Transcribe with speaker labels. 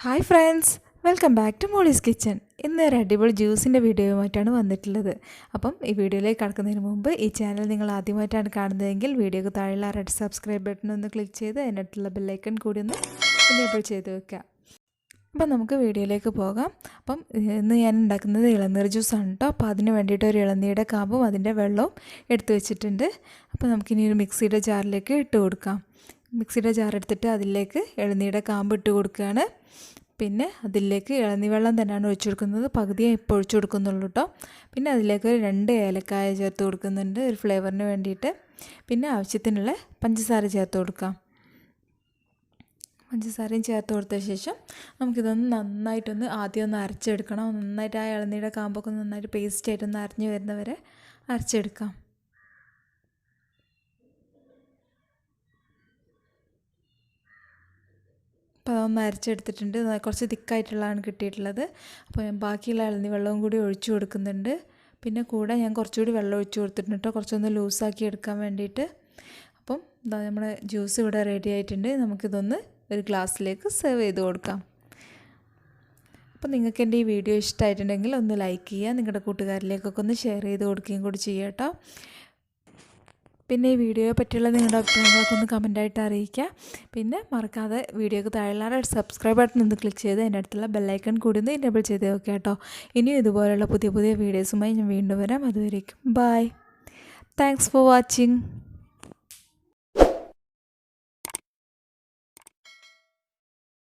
Speaker 1: Hi friends, welcome back to Molly's kitchen. ഇന്ന് ഒരു അടിപൊളി ജ്യൂസിൻ്റെ വീഡിയോയുമായിട്ടാണ് വന്നിട്ടുള്ളത്. അപ്പം ഈ വീഡിയോയിലേക്ക് കടക്കുന്നതിന് മുമ്പ് ഈ ചാനൽ നിങ്ങൾ ആദ്യമായിട്ടാണ് കാണുന്നതെങ്കിൽ വീഡിയോക്ക് താഴെയുള്ള റെഡ് സബ്സ്ക്രൈബ് ബട്ടൺ ഒന്ന് ക്ലിക്ക് ചെയ്ത് അതിനടുത്തുള്ള ബെല്ലൈക്കൺ കൂടി ഒന്ന് എനേബിൾ ചെയ്ത് വെക്കുക. അപ്പം നമുക്ക് വീഡിയോയിലേക്ക് പോകാം. അപ്പം ഇന്ന് ഞാൻ ഉണ്ടാക്കുന്നത് ഇളനീർ ജ്യൂസാണ് കേട്ടോ. അപ്പോൾ അതിന് വേണ്ടിയിട്ട് ഒരു ഇളനീരുടെ കാമ്പും അതിൻ്റെ വെള്ളവും എടുത്തു വെച്ചിട്ടുണ്ട്. അപ്പോൾ നമുക്കിനി ഒരു മിക്സിയുടെ ജാറിലേക്ക് ഇട്ട് കൊടുക്കാം. മിക്സിയുടെ ജാർ എടുത്തിട്ട് അതിലേക്ക് ഇളനീരുടെ കാമ്പ് ഇട്ട് കൊടുക്കുകയാണ്. പിന്നെ അതിലേക്ക് ഇളനീർ വെള്ളം തന്നെയാണ് ഒഴിച്ചു കൊടുക്കുന്നത്. പകുതിയെ ഇപ്പോൾ ഒഴിച്ചു കൊടുക്കുന്നുള്ളൂ കേട്ടോ. പിന്നെ അതിലേക്ക് 2 ഏലക്കായ ചേർത്ത് കൊടുക്കുന്നുണ്ട് ഒരു ഫ്ലേവറിന് വേണ്ടിയിട്ട്. പിന്നെ ആവശ്യത്തിനുള്ള പഞ്ചസാര ചേർത്ത് കൊടുക്കാം. പഞ്ചസാരയും ചേർത്ത് കൊടുത്ത ശേഷം നമുക്കിതൊന്ന് നന്നായിട്ടൊന്ന് ആദ്യം ഒന്ന് അരച്ചെടുക്കണം. നന്നായിട്ട് ആ ഇളനീരുടെ കാമ്പൊക്കെ നന്നായിട്ട് പേസ്റ്റായിട്ടൊന്ന് അരഞ്ഞു വരുന്നവരെ അരച്ചെടുക്കാം. അപ്പോൾ അതൊന്ന് അരച്ചെടുത്തിട്ടുണ്ട്. കുറച്ച് തിക്കായിട്ടുള്ളതാണ് കിട്ടിയിട്ടുള്ളത്. അപ്പോൾ ഞാൻ ബാക്കിയുള്ള ഇളനീർ വെള്ളവും കൂടി ഒഴിച്ചു കൊടുക്കുന്നുണ്ട്. പിന്നെ കൂടെ ഞാൻ കുറച്ചുകൂടി വെള്ളം ഒഴിച്ചു കൊടുത്തിട്ടുണ്ട് കേട്ടോ, കുറച്ചൊന്ന് ലൂസാക്കി എടുക്കാൻ വേണ്ടിയിട്ട്. അപ്പം നമ്മുടെ ജ്യൂസ് ഇവിടെ റെഡി ആയിട്ടുണ്ട്. നമുക്കിതൊന്ന് ഒരു ഗ്ലാസ്സിലേക്ക് സെർവ് ചെയ്ത് കൊടുക്കാം. അപ്പോൾ നിങ്ങൾക്ക് എൻ്റെ ഈ വീഡിയോ ഇഷ്ടമായിട്ടുണ്ടെങ്കിൽ ഒന്ന് ലൈക്ക് ചെയ്യുക, നിങ്ങളുടെ കൂട്ടുകാരിലേക്കൊക്കെ ഒന്ന് ഷെയർ ചെയ്ത് കൊടുക്കുകയും കൂടി ചെയ്യുക കേട്ടോ. പിന്നെ ഈ വീഡിയോയെ പറ്റിയുള്ള നിങ്ങളുടെ അഭിപ്രായങ്ങളൊക്കെ ഒന്ന് കമൻറ്റായിട്ട് അറിയിക്കുക. പിന്നെ മറക്കാതെ വീഡിയോക്ക് താഴെയുള്ള സബ്സ്ക്രൈബ് ബട്ടൺ ഒന്ന് ക്ലിക്ക് ചെയ്ത് അതിൻ്റെ അടുത്തുള്ള ബെല്ലൈക്കൺ കൂടി ഒന്ന് എനേബിൾ ചെയ്ത് വെക്കുക കേട്ടോ. ഇനിയും ഇതുപോലെയുള്ള പുതിയ പുതിയ വീഡിയോസുമായി ഞാൻ വീണ്ടും വരാം. അതുവരേക്കും ബൈ. Thanks for watching.